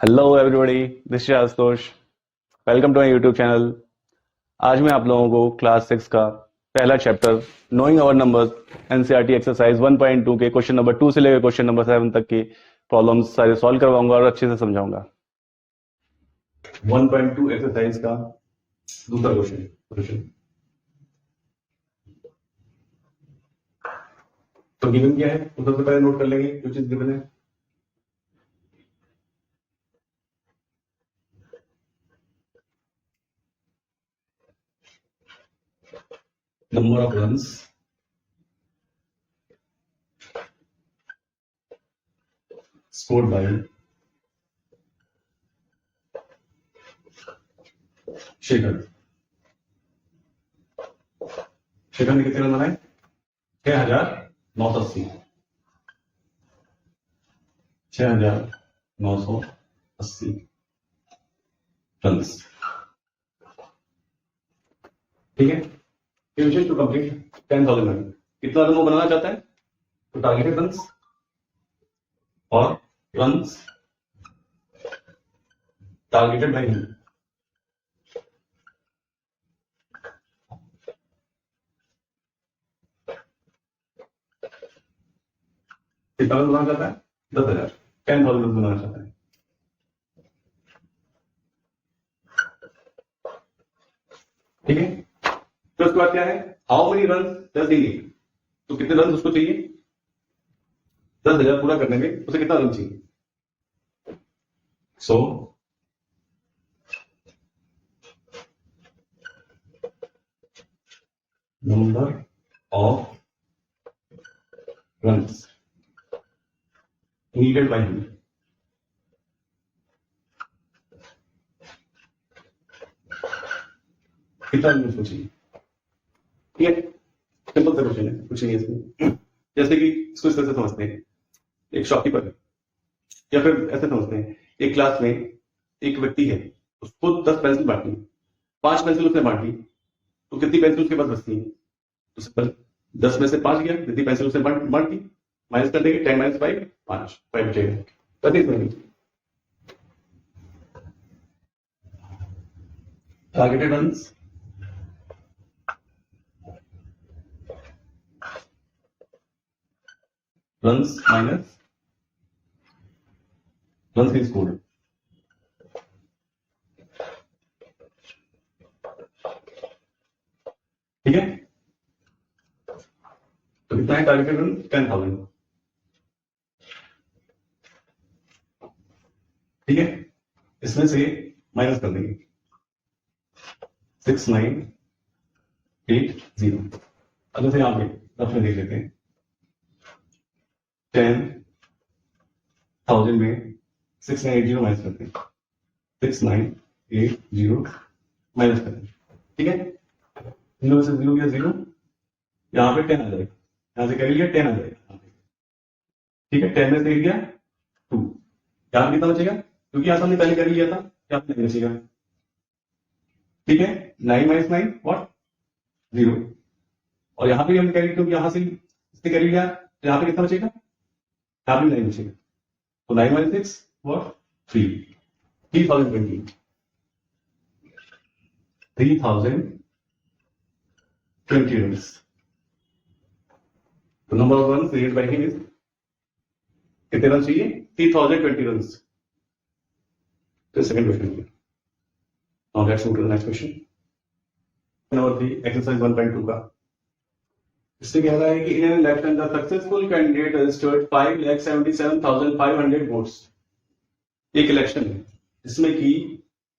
Hello everybody, this is Ashutosh. Welcome to my YouTube channel. आज मैं आप लोगों को क्लास 6 का पहला chapter knowing our numbers NCERT exercise 1.2 के क्वेश्चन नंबर 2 से लेकर क्वेश्चन नंबर 7 तक की प्रॉब्लम्स सारे सॉल्व करवाऊंगा और अच्छे से समझाऊंगा। 1.2 एक्सरसाइज का दूसरा क्वेश्चन। तो गिवन क्या है वो सबसे पहले नोट कर लेंगे जो चीज गिवन है। Number of runs scored by Shekhar. Shekhar ने कितने रन बनाए? 6,980। 6,980 रन। ठीक है। To complete 10,000 run. कितना रन वो बनाना चाहता है? तो टारगेटेड रन और रन टारगेटेड बाय हिम। कितना रन बनाना चाहता है? 10,000। 10,000 रन बनाना चाहता है। ठीक है। तो उसके बाद क्या है? How many run does he need? तो कितने रन उसको चाहिए? 10,000 पूरा करने में उसे कितना रन चाहिए? So number of runs needed by him. कितना रन उसको चाहिए? ठीक है। सिंपल सा क्वेश्चन है, कुछ नहीं है इसमें। जैसे कि इसको इस तरह से समझते हैं, एक शॉपकीपर है, या फिर ऐसे समझते हैं एक क्लास में एक व्यक्ति है, उसको 10 पेंसिल बांटनी, 5 पेंसिल उसने बांटी, तो कितनी पेंसिल उसके पास बचती है? तो सिंपल 10 में से 5 गया, कितनी पेंसिल उसने बांटी, माइनस कर देंगे। 10 माइनस 5 5 बचेगा। Targeted runs minus runs he scored. ठीक है। तो कितना है टारगेटेड रन? 10,000। ठीक है। इसमें से माइनस कर देंगे 6,980। अब जैसे यहाँ पे रफ में देख लेते हैं, 10,000 में 6,980 माइनस करते हैं, 6,980 माइनस करते हैं। ठीक है। जीरो से जीरो गया जीरो, यहाँ पे 10 आ जाएगा, यहाँ से कैरी लिया 10 आ जाएगा। ठीक है। 10 में से गया 2, यहाँ कितना बचेगा? क्योंकि यहाँ हमने पहले कैरी लिया था, क्या नहीं बचेगा। ठीक है। 9 माइनस 9 व्हाट? 0। और यहाँ पे हमने कैरी, क्योंकि यहाँ से इसने कैरी लिया, तो यहाँ पे कितना बचेगा? यहाँ पे 9 बचेगा। तो 9 माइनस 6 व्हाट? 3। 3,020 रन्स। तो number of runs needed by him is, कितने रन चाहिए? 3,020 रन्स। तो second question. Now let's move to the next question. Number 3 exercise 1.2 का। इससे कह रहा है कि in an election the successful candidate registered 5,77,500 votes. एक इलेक्शन है जिसमें कि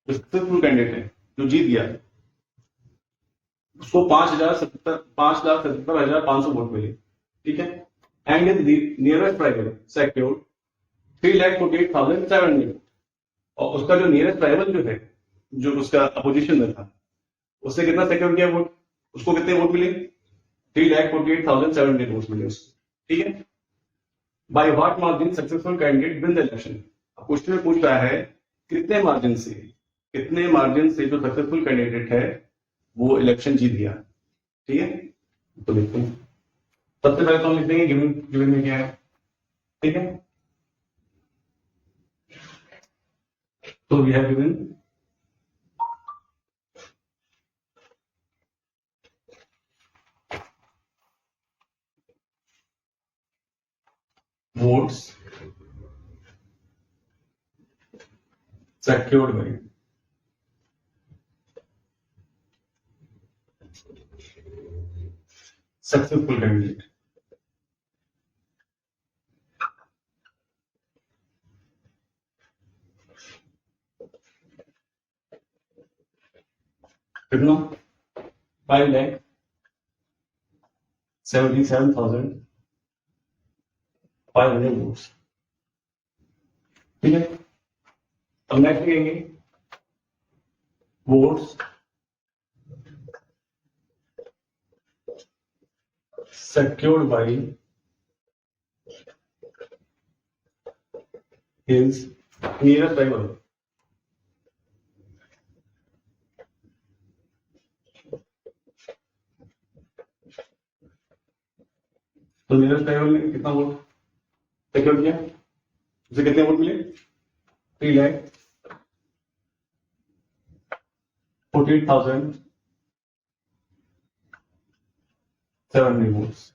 जो सक्सेसफुल कैंडिडेट है, जो जीत गया, उसको 5,77,500 वोट मिले। ठीक है। And the nearest rival secured 3,48,700। और उसका जो नियरेस्ट राइवल जो है, जो उसका अपोजिशन में था, उसने कितना सेक्योर किया वोट? उसको कितने वोट मिले? 3,48,700 वोट मिले उसको। ठीक है। By what margin successful candidate win the election. Question में पूछ रहा है कितने मार्जिन से जो सक्सेसफुल कैंडिडेट है वो इलेक्शन जीत गया। ठीक है। तो देखते हैं, सबसे पहले तो हम लिख देंगे गिवन में क्या है। ठीक है। तो we have given votes secured by successful candidate. कितना 5,77,500 वोट्स। ठीक है, अब नेक्स्ट लिखेंगे votes secured by his nearest rival. तो नियरेस्ट राइवल ने कितना वोट सिक्योर किया, उसे कितने वोट मिले 3,48,700 वोट्स।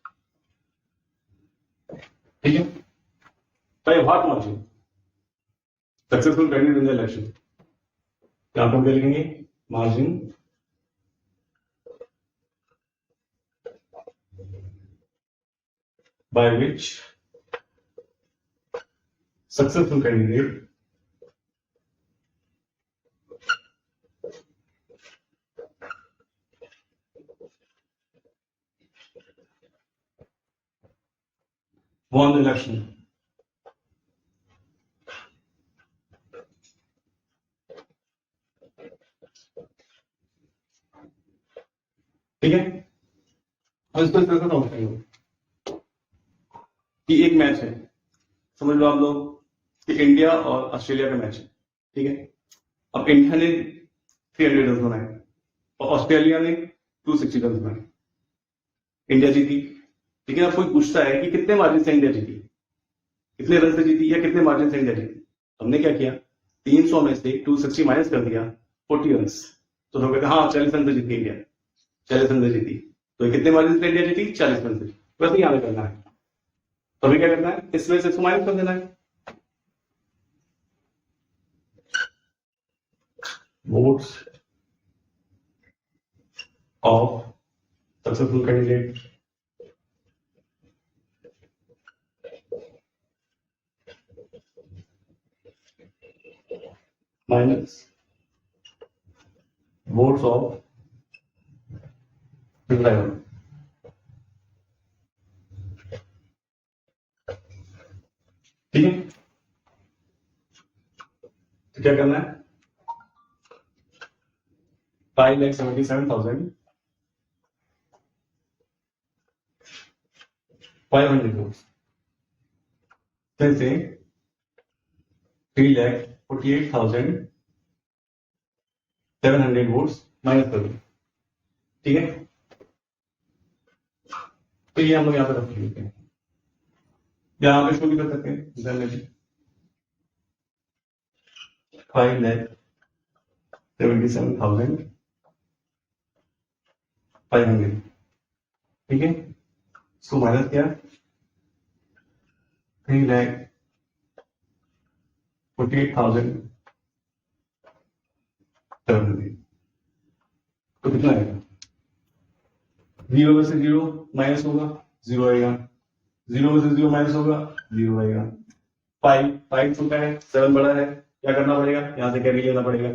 ठीक है, by what margin successful candidate in the election. यहां पर हम क्या लिखेंगे margin by which successful candidate won the election। ठीक है, अब इसको कैसे सॉल्व करेंगे कि एक मैच है, समझ लो आप लोग कि इंडिया और ऑस्ट्रेलिया का मैच है। ठीक है, अब इंडिया ने 300 रन बनाए और ऑस्ट्रेलिया ने 260 रन बनाए, इंडिया जीती। ठीक है, अब कोई पूछता है कि कितने मार्जिन से इंडिया जीती, कितने रन से जीती या कितने मार्जिन से इंडिया जीती। हमने क्या किया 300 में से 260 माइनस कर दिया 40 रन। तो हम कहते हैं हाँ 40 रन से जीती इंडिया, 40 रन से जीती। तो कितने मार्जिन से इंडिया जीती 40 रन से। वैसे ही याद करना है, तो हमें क्या करना है इसमें से इसको माइनस कर देना है। Votes of successful candidate minus votes of rival. ठीक है, तो क्या करना है 5,77,500 वोट्स फिर से 3,48,700 वोट्स माइनस कर दो। ठीक है, तो ये हम लोग यहाँ पे रख लेते हैं, यहाँ पे शो भी कर सकते हैं 5,77,500। ठीक है, इसको माइनस किया 3,48,700 तो कितना आएगा 0 में से 0 माइनस होगा 0 आएगा, 0 में से 0 माइनस होगा 0 आएगा। 5 छोटा है 7 बड़ा है, क्या करना पड़ेगा यहां से कैरी लेना पड़ेगा।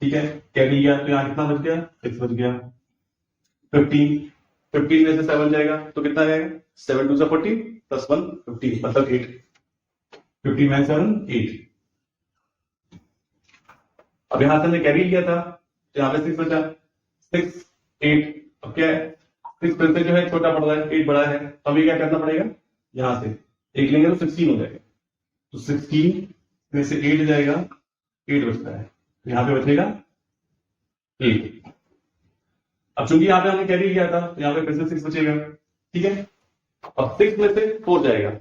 ठीक है, कैरी लिया तो यहाँ कितना बच गया 6 बच गया। 15 में से 7 जाएगा तो कितना जाएगा 7 2 14 प्लस 1 15 मतलब 8। 15 में 7 8। अब यहां से हमने कैरी लिया था तो यहाँ पे 6 बचा 6 8। अब क्या है 6 फिर से जो है छोटा पड़ रहा है 8 बड़ा है, तो अभी क्या करना पड़ेगा यहां से 1 लेंगे तो 16 हो जाएगा। तो 16 में से 8 जाएगा 8 बचता है, तो यहाँ पे बचेगा 8। अब चूंकि यहाँ पे हमने कैरी लिया था तो यहाँ पे फिर से 6 बचेगा। ठीक है, अब 6 में से 4 जाएगा,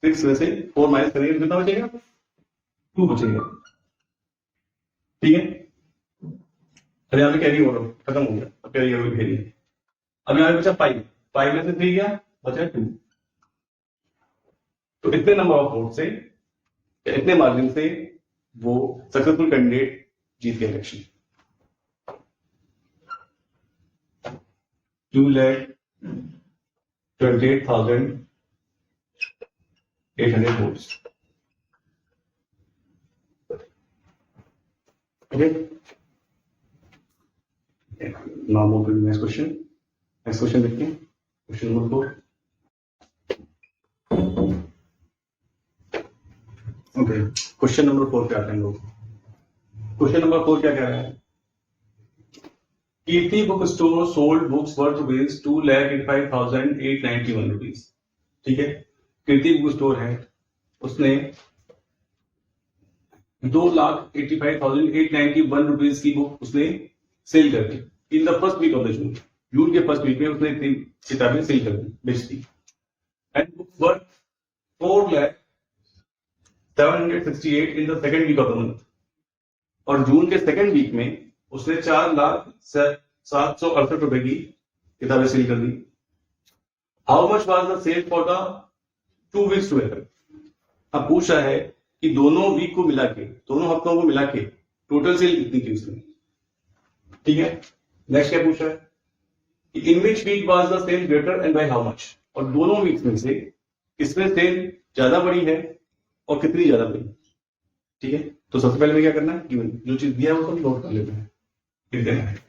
6 में से 4 माइनस करेंगे तो कितना बचेगा 2 बचेगा। ठीक है। अब यहाँ पे कैरी ओवर खत्म हो गया, अब कैरी ओवर कैरी। अब यहाँ पे बचा 5, 5 में से 3 गया, बचा 2। तो इतने नंबर ऑफ वोट से, इतने मार्जिन से वो सक्सेसफुल कैंडिडेट जीत गया election. 2,28,800 votes. Okay. Now move to the next question. Next question देखिए, question number 4। Okay, question number 4 पे आते हैं लोग। क्वेश्चन नंबर 4 क्या कह रहा है? Kirti book store sold books worth rupees 2,85,891 rupees. ठीक है, कीर्ति बुक स्टोर है, उसने 2,85,891 रुपीज की बुक उसने सेल कर दी in the first week of the June. June के फर्स्ट वीक में उसने इतनी किताबें सेल कर दी, बेच दी। And books worth 4,768 in the second week of the month. और जून के सेकेंड वीक में उसने 4,768 रुपए की किताबें सेल कर दी। How much was the sale for the 2 weeks together? अब पूछा है कि दोनों वीक को मिला के, दोनों हफ्तों को मिला के टोटल सेल कितनी की उसने। ठीक है, नेक्स्ट क्या पूछा है कि in which week was the sale greater and by how much? और दोनों वीक्स में से किसमें सेल ज्यादा बड़ी है और कितनी ज्यादा बड़ी। ठीक है, तो सबसे पहले में क्या करना है, गिवन जो चीज दिया है वो सब नोट कर लेना है, लिख देना है।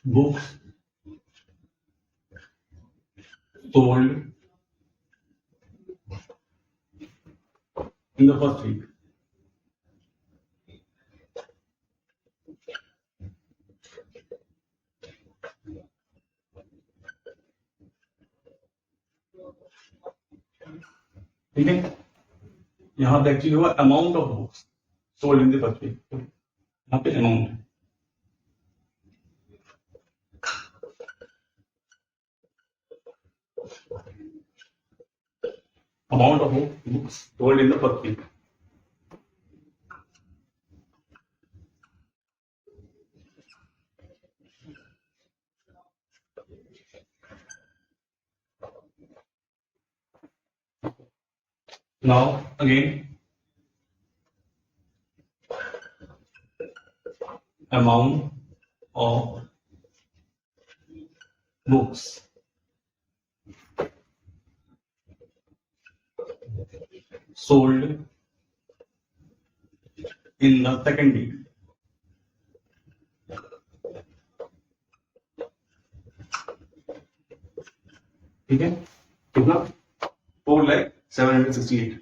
Books sold in the first week. ठीक है, यहां पे एक्चुअली हुआ amount of books sold in the first week. यहां पे अमाउंट है, amount of books sold in the first week. Now again, amount of books sold in the second week. ठीक है, कितना? 4,768।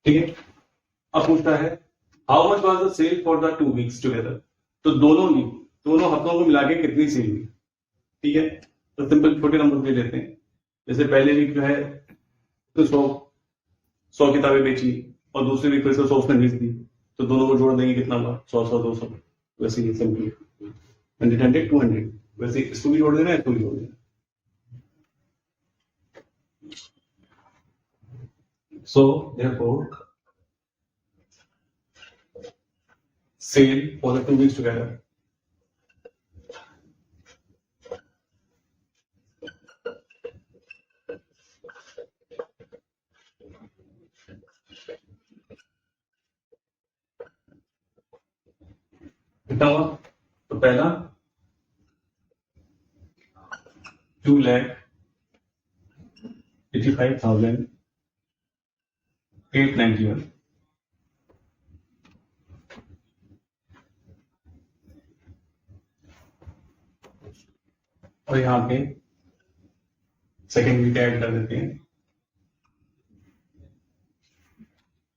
ठीक है, अब पूछता है how much was the sale for the 2 weeks together. तो दोनों वीक, दोनों हफ्तों को मिला के कितनी सेल हुई। ठीक है, तो सिंपल छोटे नंबर ले लेते हैं। जैसे पहले वीक जो है तो 100 किताबें बेची और दूसरे वीक फिर से 100 उसने बेच दी, तो दोनों को जोड़ देंगे कितना हुआ, 100 200। वैसे ही सिंपल 100 200, वैसे इसको भी जोड़ देना है, इसको भी जोड़ देना। So therefore sale for the 2 weeks together कितना हुआ? तो पहला 2,85,891, और यहाँ पे सेकेंड वीक ऐड कर देते हैं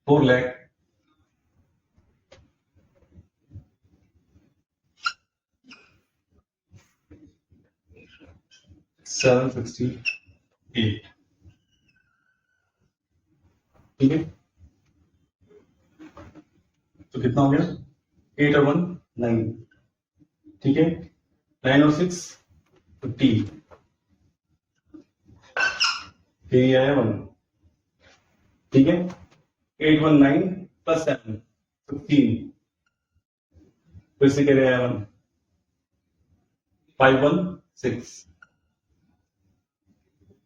4,67,891। 768, ठीक है। तो कितना हो गया? 8 और 1 9, ठीक है। 9 और 6 15, फिर ये आया 1, ठीक है। 8 1 9 प्लस 7 15, फिर से क्या आया 1, 5 1 6,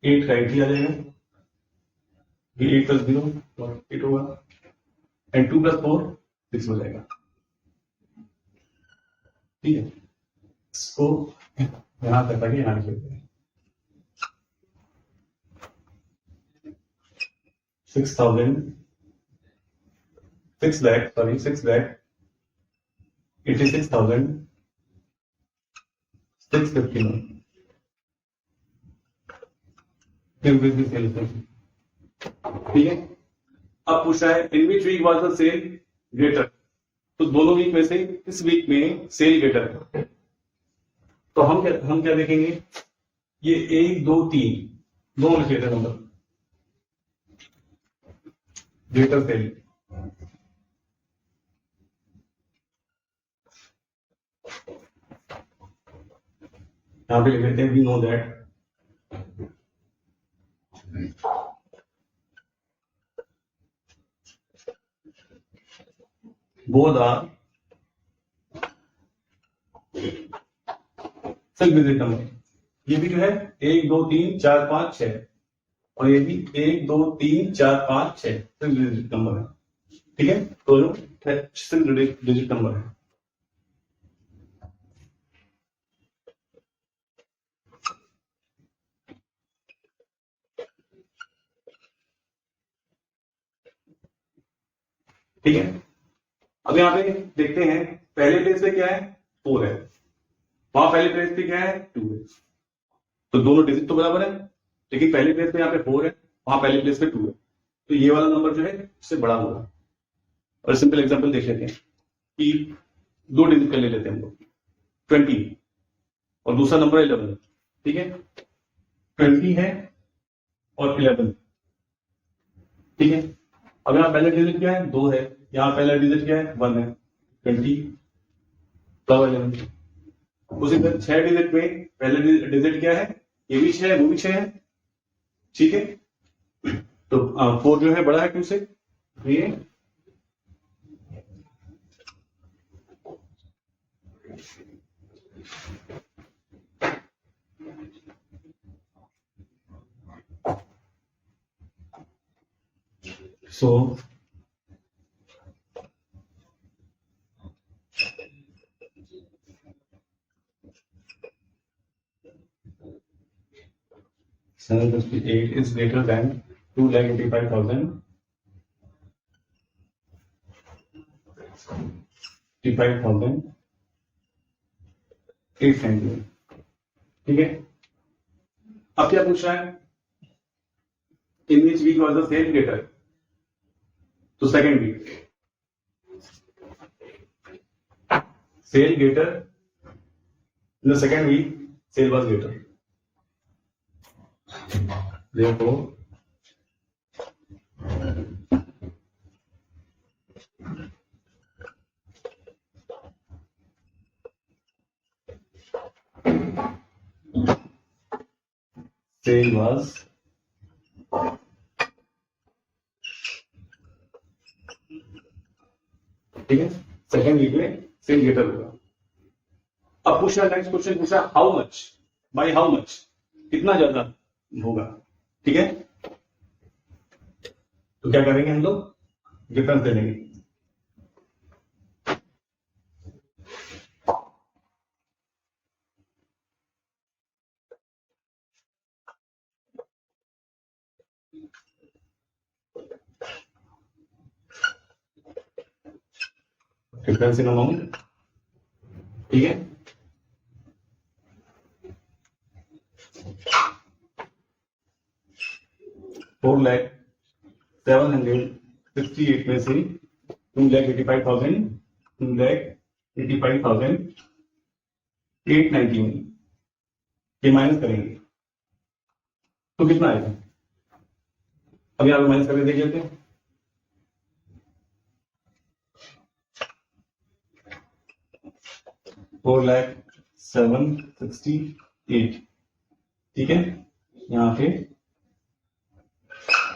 8 का 8 ही आ जाएगा, ये 8 प्लस 0 8 होगा, एंड 2 प्लस 4 6 हो जाएगा, ठीक है। इसको यहां तक ताकि यहां लिख देते हैं 6 lakh 86,651, ठीक है। अब पूछा है in which week was the sale greater, तो दोनों वीक में से इस वीक में सेल ग्रेटर है, तो हम क्या देखेंगे, ये 1 2 3 दोनों लिखे थे नंबर ग्रेटर सेल, यहां पे लिख लेते हैं we know that both are self visit number. ये भी जो है 1 2 3 4 5 6, और ये भी 1 2 3 4 5 6 सेल्फ विजिट नंबर है, ठीक है। तो सेल्फ डिजिट नंबर है। ठीक है। अब यहाँ पे देखते हैं पहले प्लेस पे क्या है 4 है, वहां पहले प्लेस पे क्या है 2 है, तो दोनों डिजिट तो बराबर है, लेकिन पहले प्लेस पे यहाँ पे 4 है, वहां पहले प्लेस पे 2 है, तो ये वाला नंबर जो है उससे बड़ा होगा। और सिंपल एग्जांपल देख लेते हैं कि 2 डिजिट का ले लेते हैं हम लोग 20 और दूसरा नंबर 11, ठीक है। 20 है और 11, ठीक है। अब यहाँ पहला डिजिट क्या है 2 है, यहाँ पहला डिजिट क्या है 1 है, 20 प्लस 11। उसी तरह 6 डिजिट में पहला डिजिट क्या है, ये भी 6 है वो भी 6 है, ठीक है। तो 4 जो है बड़ा है 2 से, ये so 758 is greater than 2,85,000 85,890, ठीक है। अब क्या पूछ रहा है, in which week was the sale greater, तो second week sale greater, in the second week sale was greater, therefore sale was ठीक है, सेकेंड वीक में सेल ग्रेटर होगा। अब पूछा नेक्स्ट क्वेश्चन पूछा how much, by how much, कितना ज्यादा होगा, ठीक है। तो क्या करेंगे हम लोग डिफरेंस ले लेंगे, डिफरेंस इन अमाउंट, ठीक है। $4,768 में से 2,85,891 ये माइनस करेंगे, तो कितना आएगा? अब यहाँ पे माइनस करके देख लेते हैं। $4,768, ठीक है। यहाँ पे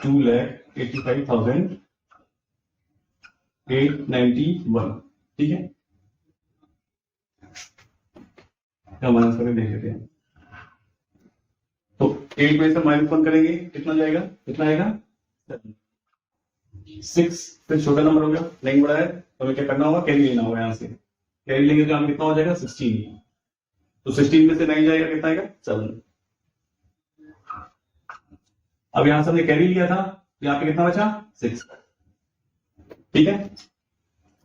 2,85,891, ठीक है। माइनस करके देख लेते हैं। तो 8 में से -1 करेंगे, कितना जाएगा? कितना आएगा? 6 से छोटा नंबर हो गया, नहीं बड़ा है, तो हमें क्या करना होगा? कैरी लेना होगा। यहाँ से कैरी लेंगे तो यहाँ कितना हो जाएगा? 16। तो 16 में से 9 जाएगा, कितना आएगा? 7। अब यहां से हमने कैरी लिया था, यहाँ पे कितना बचा? 6, ठीक है।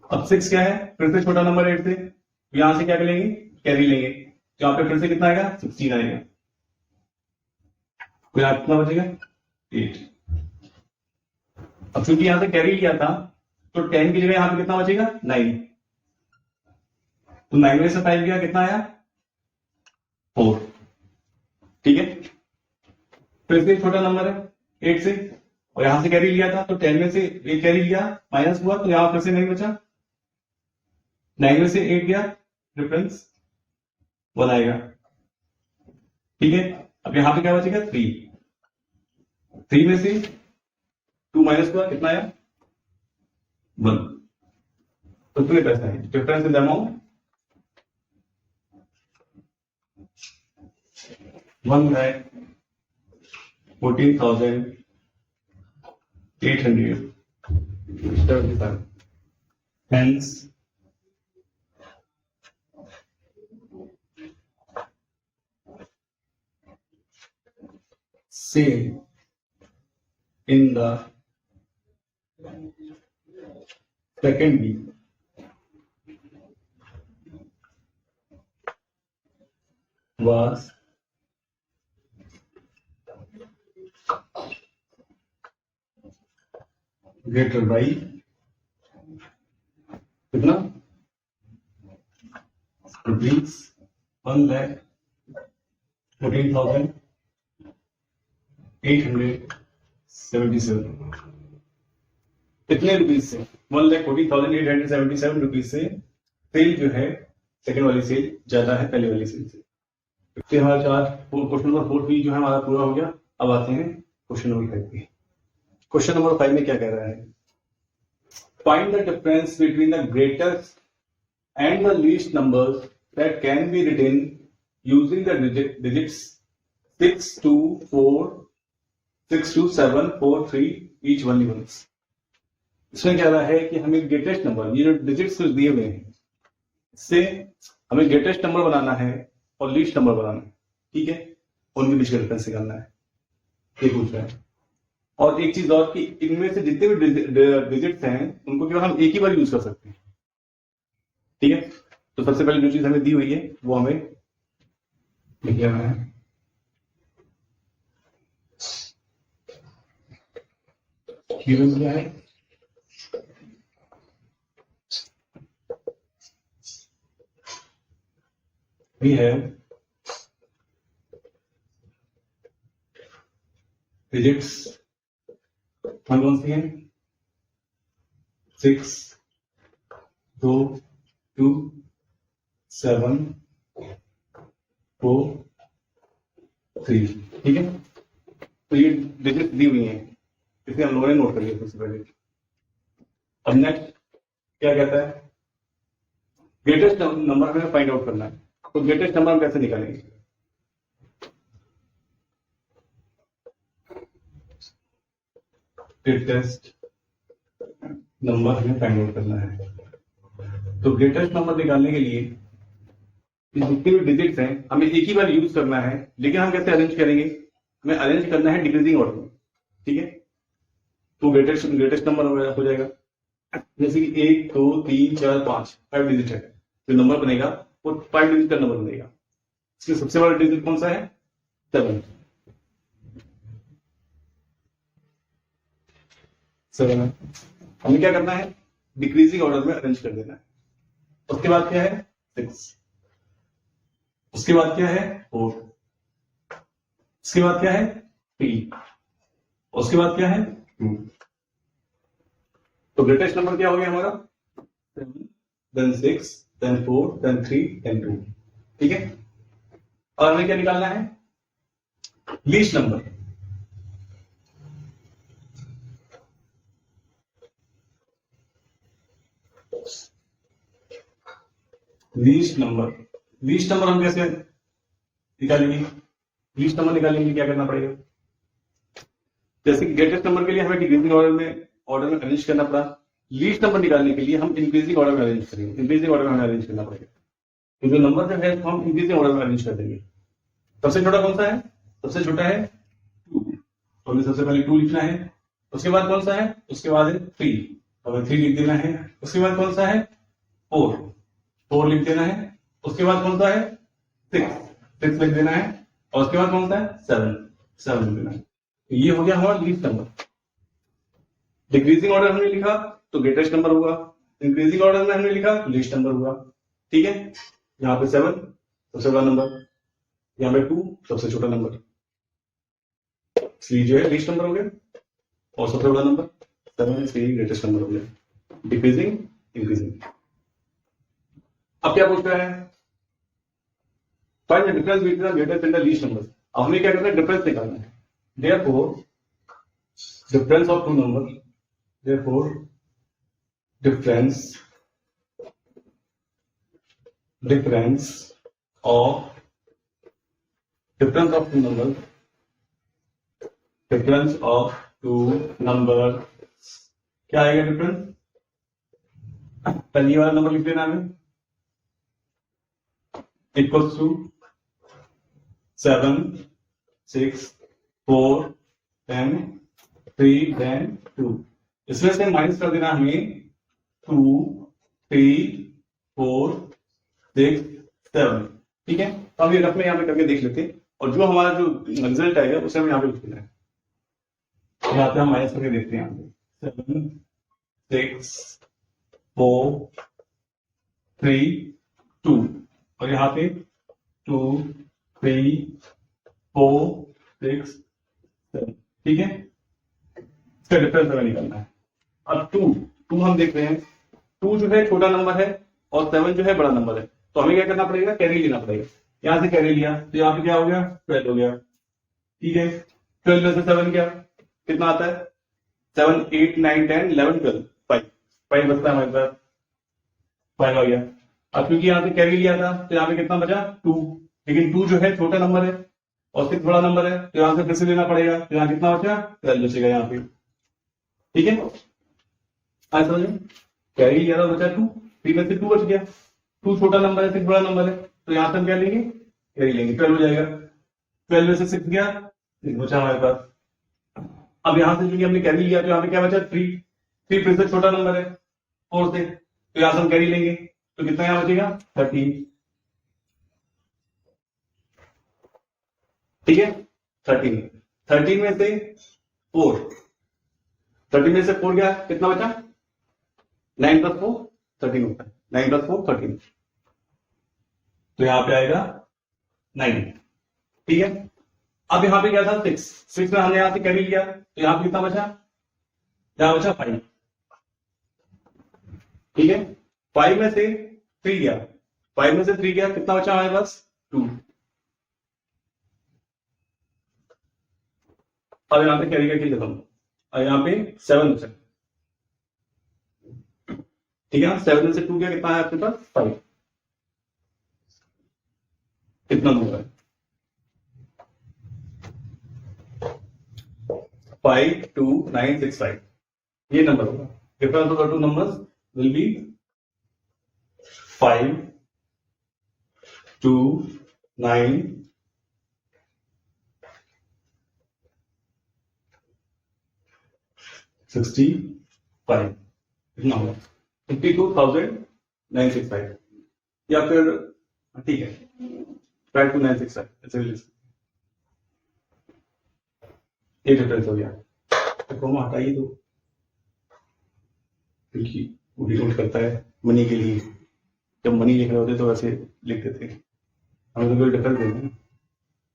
अब 6 क्या है? फिर से छोटा नंबर 8 से, यहां से क्या करेंगे? कैरी लेंगे, तो यहाँ पे फिर से कितना आएगा? 16 आएगा। तो यहाँ कितना बचेगा? 8। अब चूंकि यहां से कैरी लिया था, तो 10 की जगह यहां पे कितना बचेगा? 9। तो 9 में से 5 गया, कितना आया? 4, ठीक है। फिर से छोटा नंबर है 8 से, और यहां से कैरी लिया था, तो 10 में से 8 कैरी लिया, माइनस हुआ, तो यहां फिर से 9 बचा। 9 में से 8 गया, डिफरेंस 1 आएगा, ठीक है। अब यहां पे क्या बचेगा? 3 में से 2 माइनस हुआ, कितना आया? 1। तो कितने पैसे आए? Difference in the amount 1,14,875. Hence, sale in the second week was greater by कितना? रुपीज 1,14,877। कितने रुपीज से? 1,14,877 रुपीज से सेल जो है, सेकंड वाली सेल ज्यादा है पहले वाली सेल से। तो हमारा क्वेश्चन नंबर 4 भी जो है हमारा पूरा हो गया। अब आते हैं क्वेश्चन नंबर 5 पे। क्वेश्चन नंबर 5 में क्या कह रहा है? Find the difference between the greatest and the least numbers that can be written using the digits 6, 2, 4, 6, 2, 7, 4, 3 each one units. इसमें क्या रहा है कि हमें ग्रेटेस्ट नंबर, ये जो डिजिट्स कुछ दिए हुए हैं, इससे हमें ग्रेटेस्ट नंबर बनाना है और लीस्ट नंबर बनाना है, ठीक है। उनके बीच का डिफरेंस निकालना है, ये पूछ रहा है। और एक चीज और कि इनमें से जितने भी डिजिट्स हैं उनको केवल हम एक ही बार यूज कर सकते हैं, ठीक है। तो सबसे पहले जो चीज हमें दी हुई है वो हमें लिखना है। क्या है? we have digits कौन सी हैं? 6, 2, 2, 7, 4, 3, ठीक है। तो ये डिजिट दी हुई हैं, इसे हम लोगों ने नोट कर लिया सबसे पहले। अब नेक्स्ट क्या कहता है? ग्रेटेस्ट नंबर हमें फाइंड आउट करना है। तो ग्रेटेस्ट नंबर हम कैसे निकालेंगे? ग्रेटेस्ट नंबर हमें फाइंड आउट करना है। तो ग्रेटेस्ट नंबर निकालने के लिए जितने भी डिजिट्स हैं हमें एक ही बार यूज करना है, लेकिन हम कैसे अरेंज करेंगे? हमें अरेंज करना है डिक्रीजिंग ऑर्डर में, ठीक है। तो ग्रेटेस्ट नंबर हो जाएगा जैसे कि 1, 2, 3, 4, 5 5 डिजिट है, जो नंबर बनेगा वो 5 डिजिट का नंबर बनेगा। इसमें सबसे बड़ा डिजिट कौन सा है? 7 है। हमें क्या करना है? डिक्रीजिंग ऑर्डर में अरेंज कर देना है। उसके बाद क्या है? 6, उसके बाद क्या है? 4, उसके बाद क्या है? 3, उसके बाद क्या है 2। तो ग्रेटेस्ट नंबर क्या हो गया हमारा 7, देन 6, देन 4, देन 3, देन 2। ठीक है, और हमें क्या निकालना है लीस्ट नंबर। लीस्ट नंबर हम कैसे निकालेंगे? लीस्ट नंबर निकालने के लिए क्या करना पड़ेगा? जैसे कि ग्रेटेस्ट नंबर के लिए हमें डिक्रीजिंग ऑर्डर में अरेंज करना पड़ा, लीस्ट नंबर निकालने के लिए हम इंक्रीजिंग ऑर्डर में अरेंज करेंगे। इंक्रीजिंग ऑर्डर में हमें अरेंज करना पड़ेगा, तो जो नंबर जो है हम इंक्रीजिंग ऑर्डर में अरेंज कर देंगे। सबसे छोटा कौन सा है? सबसे छोटा है 2, तो हमें सबसे पहले 2 लिखना है। उसके बाद कौन सा है? उसके बाद है 3, तो हमें 3 लिख देना है। उसके बाद कौन सा है 4 लिख देना है। उसके बाद कौन सा है 6 लिख देना है। और उसके बाद कौन सा है 7 लिख देना है। तो ये हो गया हमारा लीस्ट नंबर। डिक्रीजिंग ऑर्डर हमने लिखा तो ग्रेटेस्ट नंबर हुआ, इंक्रीजिंग ऑर्डर में हमने लिखा तो लीस्ट नंबर हुआ। ठीक है, यहाँ पे 7 सबसे बड़ा नंबर, यहाँ पे 2 सबसे छोटा नंबर, इसलिए जो है लीस्ट नंबर हो गया, और सबसे बड़ा नंबर 7 इसलिए ग्रेटेस्ट नंबर हो गया। Decreasing increasing. अब क्या पूछ रहा है? Find the difference between the greatest and the least number. अब हमें क्या करना है? डिफरेंस निकालना है। Therefore, difference of two numbers. Therefore, difference of two numbers. Difference of two numbers. क्या आएगा डिफरेंस? पहली वाला नंबर लिख देना हमें, इक्वल्स टू 7, 6, 4, 10, 3, then 2। इसमें से माइनस कर देना हमें 2, 3, 4, 6, 7। ठीक है, तो हम ये रफ में यहाँ पे करके देख लेते हैं, और जो हमारा जो रिजल्ट आएगा उसे हम यहाँ पे लिख देना है। यहाँ पे हम माइनस करके देखते हैं। यहाँ पे 7, 6, 4, 3, 2, और यहाँ पे 2, 3, 4, 6, 7। ठीक है, इसका डिफरेंस हमें निकालना है। अब 2 हम देख रहे हैं, 2 जो है छोटा नंबर है और 7 जो है बड़ा नंबर है, तो हमें क्या करना पड़ेगा? कैरी लेना पड़ेगा। यहां से कैरी लिया तो यहाँ पे क्या हो गया 12 हो गया। ठीक है, 12 में से 7 क्या कितना आता है? 7, 8, 9, 10, 11, 12, 5 बचता है हमारे पास, 5 आ गया। अब क्योंकि यहाँ से कैरी लिया था तो यहाँ पे कितना बचा 2, लेकिन 2 जो है छोटा नंबर है और 6 बड़ा नंबर है, तो यहां से फिर से लेना पड़ेगा, तो यहाँ कितना बचा 12 बचेगा यहाँ पे। ठीक है, आज समझ में? कैरी लिया था बचा 2, 3 में से 2 बच गया। 2 छोटा नंबर है, 6 बड़ा नंबर है, तो यहां से हम क्या लेंगे? कैरी लेंगे, 12 हो जाएगा। 12 में से 6 गया, 6 बचा हमारे पास। अब यहां से क्योंकि हमने कैरी लिया तो यहाँ पे क्या बचा 3 फिर से छोटा नंबर है 4 से, तो यहां से हम कैरी लेंगे, तो कितना यहाँ बचेगा 13। ठीक है, 13 में से 4, 13 में से 4 गया, कितना बचा 9 + 4 13 होता है, 9 + 4 13, तो यहां पे आएगा 9। ठीक है, अब यहां पे क्या था 6 में हमने यहां से कैरी लिया, तो यहां पे कितना बचा? यहां बचा 5। ठीक है, 5 में से 3 गया, 5 में से 3 गया, कितना बचा हमारे पास 2। अब यहां पे कैरी करके खत्म, और यहां पे 7 बचा। ठीक है, 7 में से 2 गया, कितना है आपके पास 5। कितना नंबर है 5, 2, 9, 6, 5, ये नंबर होगा। Difference of the two numbers will be 5, 2, 9, 65, कितना होगा 52,965, या फिर ठीक है 52,965 ऐसे भी लिख सकते हैं। ये डिफरेंस हो गया, तो कॉमा हटाइए तो, क्योंकि वो डिनोट करता है मनी के लिए। जब मनी लिख रहे होते तो वैसे लिख देते हैं, हमें तो कोई डिफरेंस देना है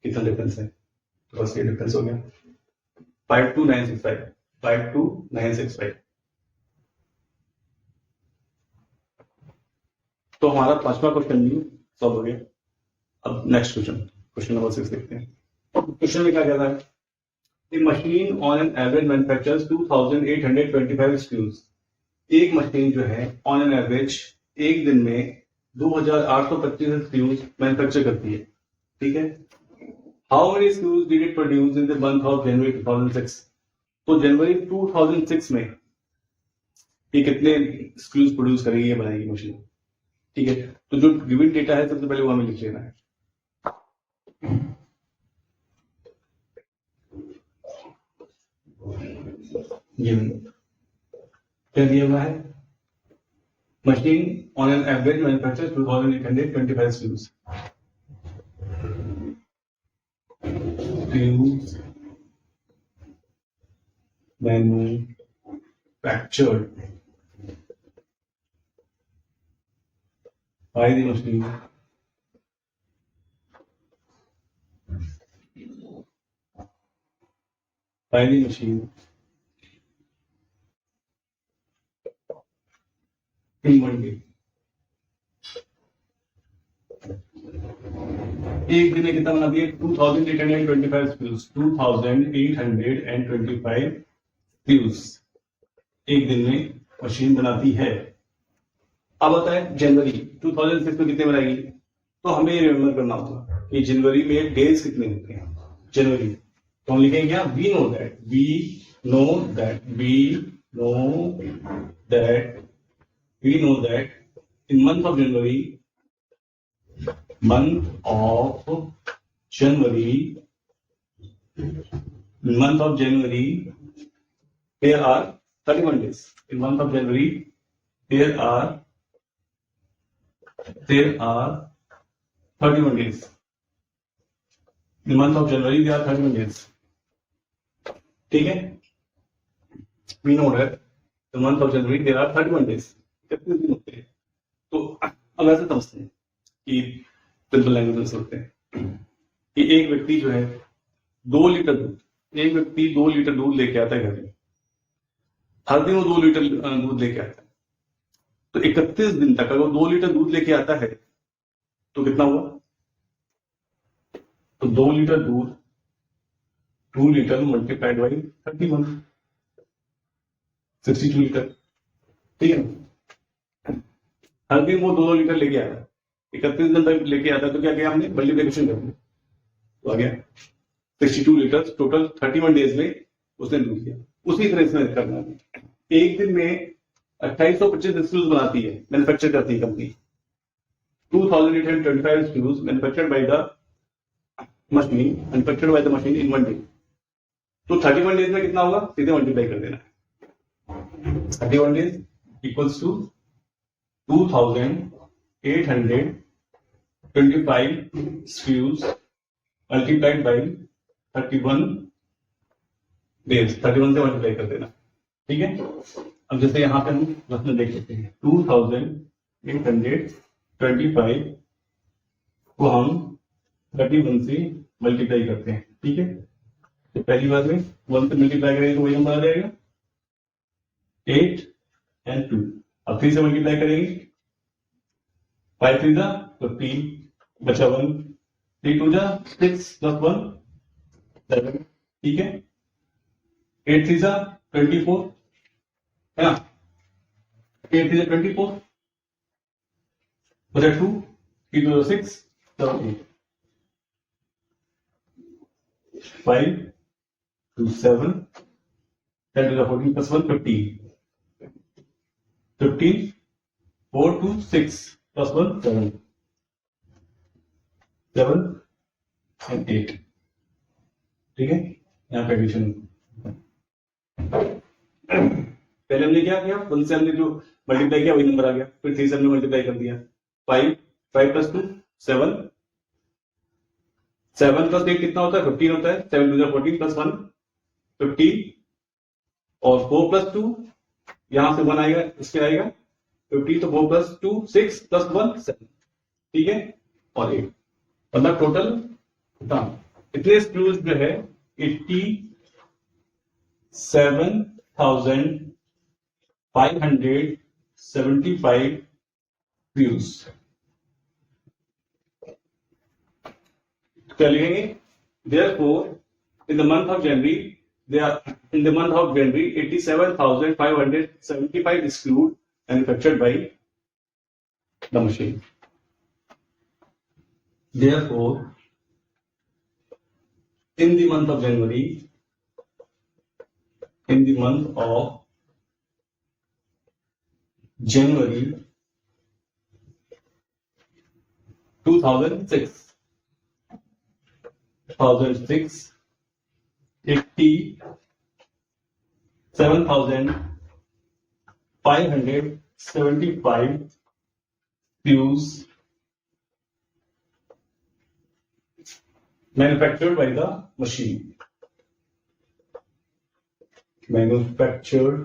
कितना डिफरेंस है, तो बस ये डिफरेंस हो गया। 52965 52965। तो हमारा पांचवा क्वेश्चन भी सॉल्व हो गया। अब नेक्स्ट क्वेश्चन नंबर 6 देखते हैं। क्वेश्चन में क्या कहता है? The machine on an average manufactures 2825 screws। एक मशीन जो है ऑन एन एवरेज एक दिन में 2825 स्क्रूज मैन्युफैक्चर करती है, ठीक है। How many screws did it produce in the month of January 2006? तो जनवरी 2006 में ये कितने स्क्रूज प्रोड्यूस करेगी, ये बनाएगी मशीन, ठीक है। तो जो गिवन डेटा है सबसे पहले वो हमें लिख लेना है। क्या दिया हुआ है? Machine on an average manufactures 2825 screws. Manufactured by the machine in one day। एक दिन में कितना बनाती है? 2825 स्क्रूज। 2825 स्क्रूज एक दिन में मशीन बनाती है। अब आता है जनवरी 2006 में कितने बनाएगी? तो हमें ये रिमेंबर करना होगा कि जनवरी में डेज कितने होते हैं। जनवरी तो हम लिखेंगे क्या? We know that in month of January there are 31 days। in month of January there are 31 days। in month of January there are 31 days, ठीक है। we know that in month of January there are 31 days। कितने दिन होते हैं? तो अब ऐसे समझते हैं कि सिंपल लैंग्वेज में सोचते हैं कि एक व्यक्ति जो है 2 लीटर दूध लेके आता है घर में। हर दिन वो 2 लीटर दूध लेके आता है। तो 31 दिन तक अगर 2 लीटर दूध लेके आता है तो कितना हुआ? तो 2 लीटर दूध 2 लीटर मल्टीप्लाइड बाई 31 62 लीटर, ठीक है। हर दिन वो 2 लीटर लेके आता है, 31 दिन तक लेके आता है। तो क्या किया हमने? मल्टीप्लिकेशन कर दिया तो आ गया 62 लीटर टोटल 31 डेज में उसने दूध दिया। उसी तरह से करना है। एक दिन में 2825 स्क्रूज बनाती है, मैन्युफैक्चर करती है company. 2825 screws manufactured by the machine in 1 day. तो 31 डेज में कितना होगा? सीधे मल्टीप्लाई कर देना है। 31 days equals to 2825 screws multiplied by 31 days. 31 से मल्टीप्लाई कर देना, ठीक है। अब जैसे यहां पे हम प्रश्न देख सकते हैं 2825 को हम 31 से मल्टीप्लाई करते हैं, ठीक है। तो पहली बार में 1 से मल्टीप्लाई करेंगे तो वही नंबर आ जाएगा 8 और 2। अब 3 से मल्टीप्लाई करेंगे 5 3 जा 15 बचा 1 3 2 जा 6 प्लस 1 7, ठीक है। 8 3 जा 24 है ना। 8 3 जा 24 बचा 2 3 2 6 7 8 5 2 7 10 to the 14 plus 1 15 15 4 2 6 plus 1 7 7 and 8, ठीक है। यहाँ पे एडिशन पहले हमने क्या किया? 1 से हमने जो मल्टीप्लाई किया वही नंबर आ गया। फिर 3 से हमने मल्टीप्लाई कर दिया 5 प्लस 2 7 7 प्लस 8 कितना होता है? 15 होता है। 7 2 14 प्लस 1 15 और 4 प्लस 2 यहां से 1 आएगा, इसके आएगा 50 तो 4 प्लस 2 6 प्लस 1 7, ठीक है। और 8 मतलब टोटल इतने स्क्रूज जो है 80 7,575 views. क्या लिखेंगे? Therefore, in the month of January, 87,575 screws manufactured by the machine. Therefore, in the month of January, 2006, 87,575 screws manufactured by the machine. Manufactured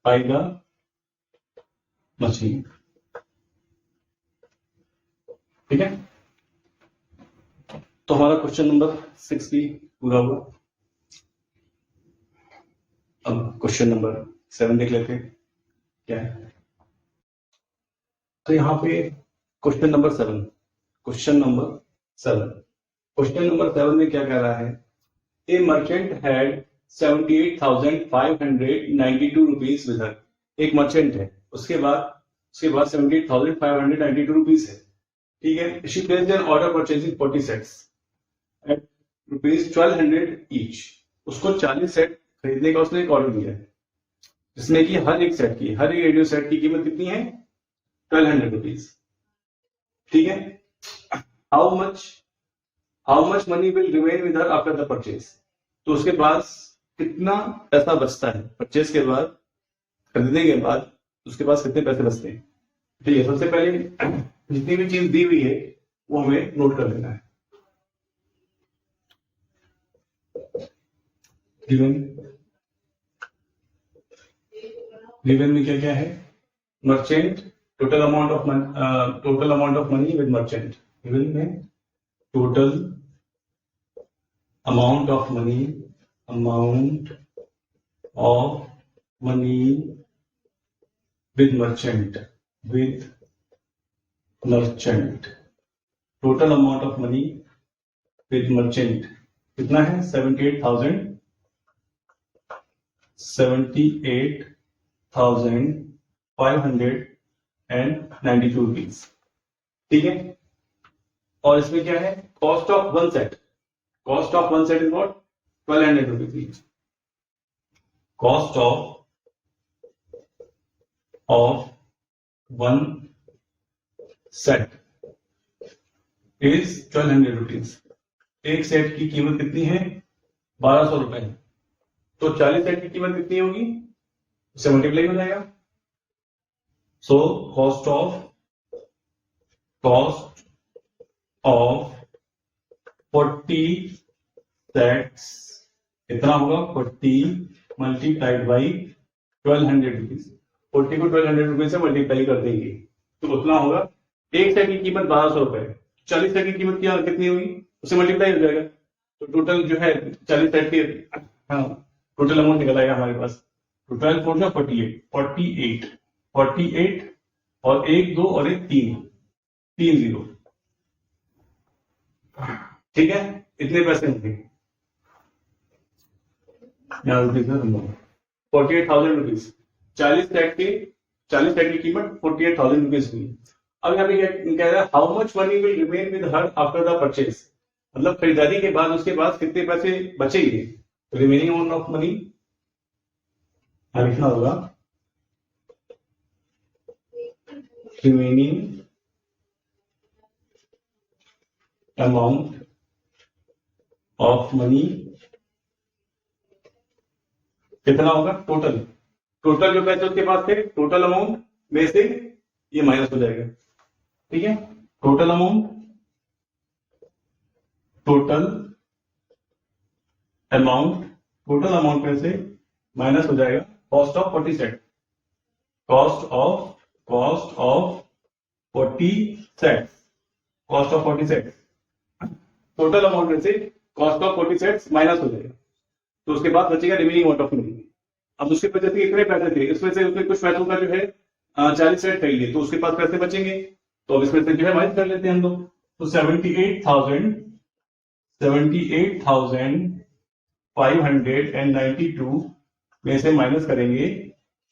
by the machine. ठीक है, तो हमारा क्वेश्चन नंबर 6 भी पूरा हुआ। अब क्वेश्चन नंबर 7 देख लेते हैं क्या है। तो यहाँ पे क्वेश्चन नंबर 7 में क्या कह रहा है? ए merchant had 78,592 rupees with her. एक मर्चेंट है, उसके बाद 78,592 रुपीज है, ठीक है। She placed an order purchasing 40 sets at ₹1200 each. उसको 40 सेट खरीदने का उसने एक ऑर्डर दिया है, जिसमें कि हर एक रेडियो सेट की कीमत कितनी है? 1200 रुपीज, ठीक है। How much money will remain with her after the purchase. तो उसके पास कितना पैसा बचता है परचेज के बाद, खरीदने के बाद उसके पास कितने पैसे बचते हैं, ठीक है। सबसे पहले जितनी भी चीज दी हुई है वो हमें नोट कर लेना है। गिवन में क्या क्या है? Merchant, total amount of money with merchant. Given में total amount of money with merchant. Total amount of money with merchant कितना है? 78,592 रुपीज, ठीक है। और इसमें क्या है? Cost of one set is what? 1200 rupees. Cost of one set is 1200 rupees. एक सेट की कीमत कितनी है? 1200 रुपए। तो 40 सेट की कीमत कितनी होगी? उससे मल्टीप्लाई हो जाएगा। सो कॉस्ट ऑफ 40 सेट्स कितना होगा? 40 मल्टीप्लाइड बाई 1200 रुपीज। 40 को 1200 रुपीज से मल्टीप्लाई कर देंगे तो उतना होगा। एक सेट की कीमत 1200 रुपए, 40 सेट की कीमत क्या कितनी होगी? उससे मल्टीप्लाई हो जाएगा। तो टोटल जो है 40 सेट की टोटल अमाउंट निकल आएगा हमारे पास। तो 12 4 जा 48 और एक 2 और एक 3 0, ठीक है। इतने पैसे होंगे। 48,000 रुपीज। 40 सेट की कीमत 48,000 रुपीज हुई। अब यहाँ पे क्या कह रहा है? How much money will remain with her after the purchase. मतलब खरीदारी के बाद उसके पास कितने पैसे बचेंगे। रिमेनिंग अमाउंट ऑफ मनी लिखना होगा। रिमेनिंग अमाउंट ऑफ मनी कितना होगा? टोटल जो पैसे उसके पास थे, टोटल अमाउंट में से ये माइनस हो जाएगा, ठीक है। टोटल अमाउंट में से माइनस हो जाएगा cost of 40 set. Cost of 40 sets, cost of 40 sets, total amount में से कॉस्ट ऑफ 40 सेट्स माइनस हो जाएगा, तो उसके बाद बचेगा रिमेनिंग अमाउंट ऑफ मनी। अब उसके पास जैसे इतने पैसे थे, इसमें से उसने कुछ पैसों का जो है 40 सेट खरीद लिए, तो उसके पास पैसे बचेंगे, तो अब इसमें से जो है माइनस कर लेते हैं हम लोग। तो 78,592 में से माइनस करेंगे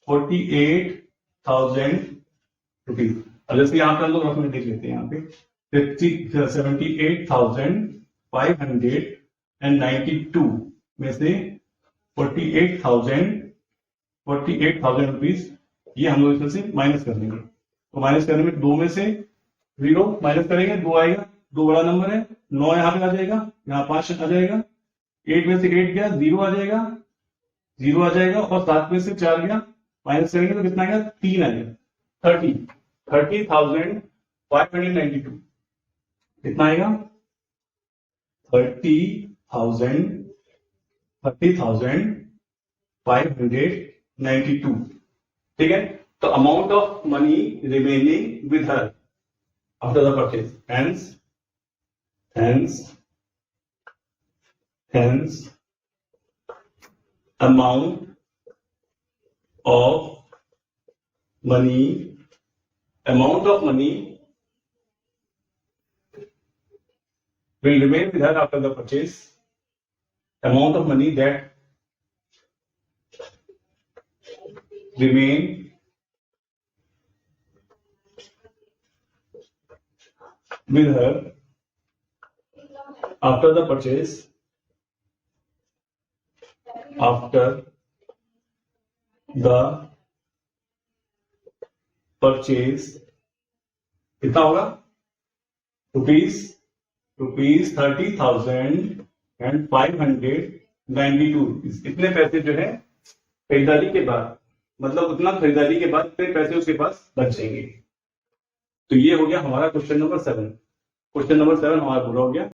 48,000 रुपीज। अब जैसे यहाँ पे हम लोग रफ में देख लेते हैं, यहाँ पे 78,592 में से 48,000 रुपीज ये हम लोग इसमें से माइनस कर देंगे। तो माइनस करने में 2 में से 0 माइनस करेंगे, 2 आएगा, 2 बड़ा नंबर है, 9 यहाँ पे आ जाएगा, यहाँ 5 आ जाएगा, 8 में से 8 गया, 0 आ जाएगा, 0 आ जाएगा, और 7 में से 4 गया, माइनस करेंगे तो कितना आएगा, 3 आ जाएगा, 30,592 कितना आएगा, 30,592, ठीक है। तो amount of money remaining with her after the purchase, hence amount of money will remain with her after the purchase, amount of money that remain with her after the purchase, कितना होगा, रुपीज 30,592 रुपीज। इतने पैसे जो है खरीदारी के बाद, मतलब उतना खरीदारी के बाद इतने पैसे उसके पास बच जाएंगे। तो ये हो गया हमारा क्वेश्चन नंबर 7। क्वेश्चन नंबर 7 हमारा पूरा हो गया।